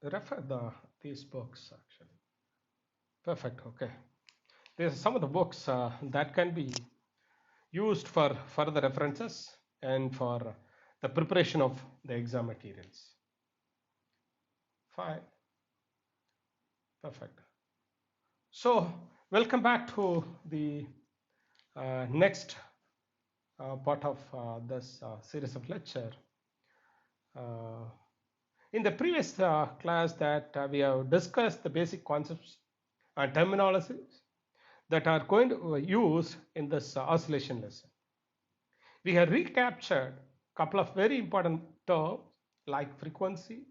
refer these books actually. Perfect. Okay. These are some of the books that can be used for further references and for the preparation of the exam materials. Fine. Perfect. So, welcome back to the next part of this series of lecture. Uh, in the previous class that we have discussed the basic concepts and terminologies that are going to use in this oscillation lesson. We have recaptured a couple of very important terms like frequency,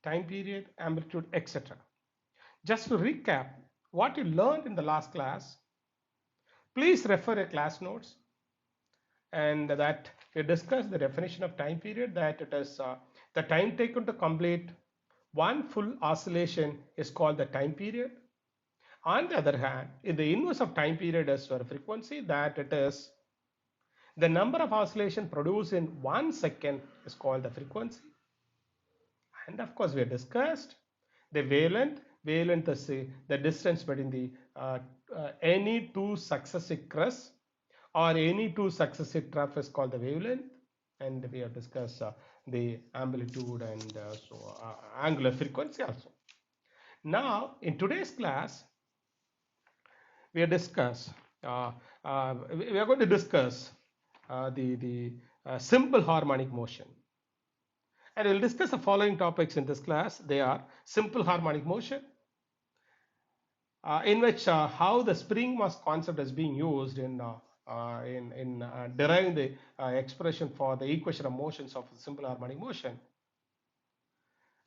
time period, amplitude, etc. Just to recap what you learned in the last class, please refer your class notes, and that we discussed the definition of time period, that it is the time taken to complete one full oscillation is called the time period. On the other hand, in the inverse of time period is for frequency, that it is the number of oscillation produced in 1 second is called the frequency. And of course, we have discussed the wavelength. Wavelength is the distance between the any two successive crests or any two successive trough is called the wavelength. And we have discussed the amplitude and angular frequency also. Now, in today's class, we are going to discuss the simple harmonic motion, and we'll discuss the following topics in this class. They are simple harmonic motion, in which how the spring mass concept is being used in deriving the expression for the equation of motions of simple harmonic motion.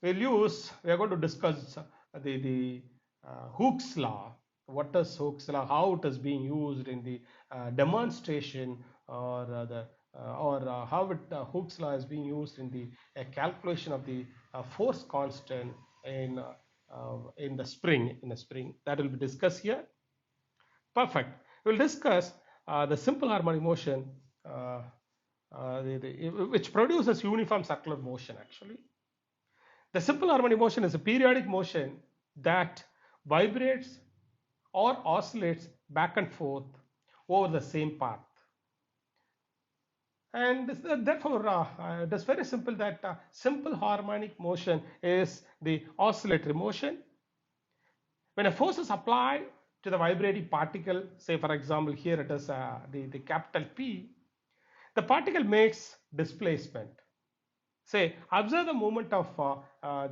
We are going to discuss the Hooke's law. What is Hooke's law? How it is being used in the demonstration, or how Hooke's law is being used in the calculation of the force constant in the spring. That will be discussed here. Perfect. We'll discuss the simple harmonic motion, which produces uniform circular motion actually. The simple harmonic motion is a periodic motion that vibrates or oscillates back and forth over the same path. And therefore, it is very simple that simple harmonic motion is the oscillatory motion. When a force is applied to the vibrating particle, say for example here it is the capital P, the particle makes displacement. Say, observe the movement of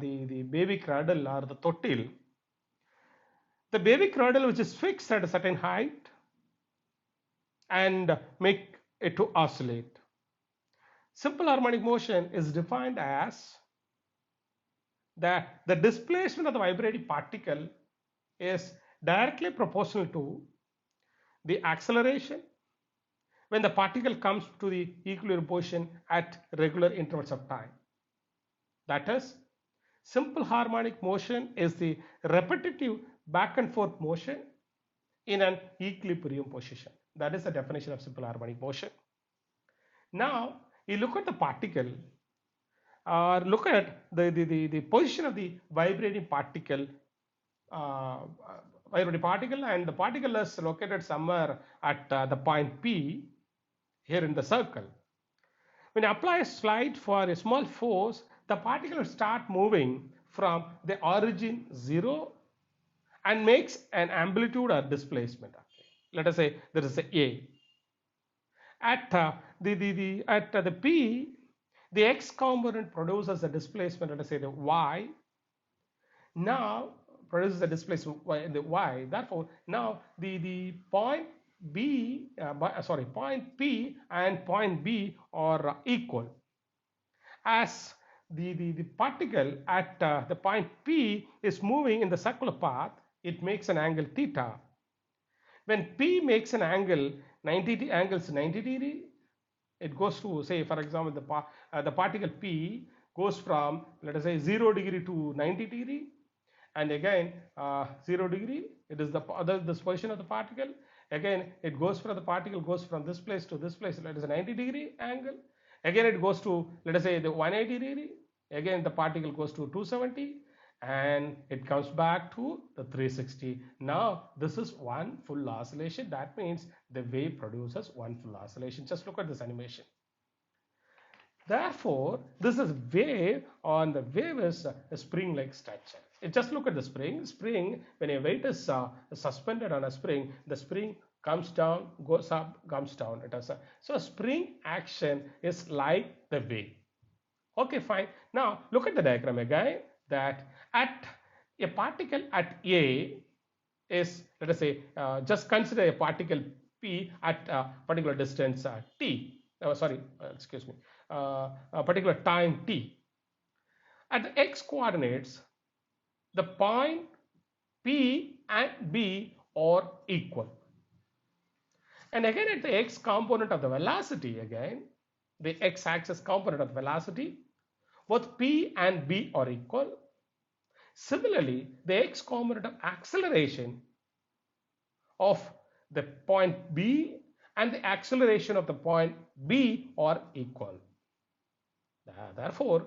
the baby cradle or the totil. The baby cradle, which is fixed at a certain height, and make it to oscillate. Simple harmonic motion is defined as that the displacement of the vibrating particle is directly proportional to the acceleration when the particle comes to the equilibrium position at regular intervals of time. That is, simple harmonic motion is the repetitive back and forth motion in an equilibrium position. That is the definition of simple harmonic motion. Now, you look at the particle, or look at the position of the vibrating particle, and the particle is located somewhere at the point P here in the circle. When you apply a slide for a small force, the particle will start moving from the origin 0 and makes an amplitude or displacement. Okay. Let us say there is a. At the P, the x component produces a displacement, let us say the y. Now produces a displacement in the y. Therefore, now the point point P and point B are equal. As the particle at the point P is moving in the circular path, it makes an angle theta. When P makes an angle 90 degree, it goes to, say for example, the particle P goes from, let us say, 0 degree to 90 degree, and again 0 degree, it is this position of the particle. Again it goes from the particle goes from this place to this place, let us say 90 degree angle. Again it goes to, let us say, the 180 degree. Again the particle goes to 270. and it comes back to the 360. Now this is one full oscillation. That means the wave produces one full oscillation. Just look at this animation. Therefore, this is wave, on the wave is a spring-like structure. Just look at the spring. Spring, when a weight is suspended on a spring, the spring comes down, goes up, comes down. So spring action is like the wave. Okay, fine. Now look at the diagram again. That at a particle at A is, let us say, just consider a particle P at a particular distance T. Excuse me, a particular time T. At the x coordinates, the point P and B are equal. And again, at the x component of the velocity, again, the x-axis component of the velocity, both P and B are equal. Similarly, the x component of acceleration of the point B and the acceleration of the point B are equal. Therefore,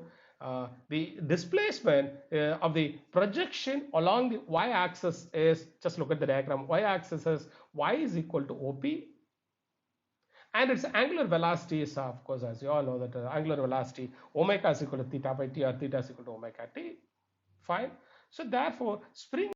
the displacement of the projection along the y-axis is, just look at the diagram, y-axis is y is equal to OP, and its angular velocity is, of course, as you all know, that angular velocity omega is equal to theta by t, or theta is equal to omega t. Fine. So therefore, spring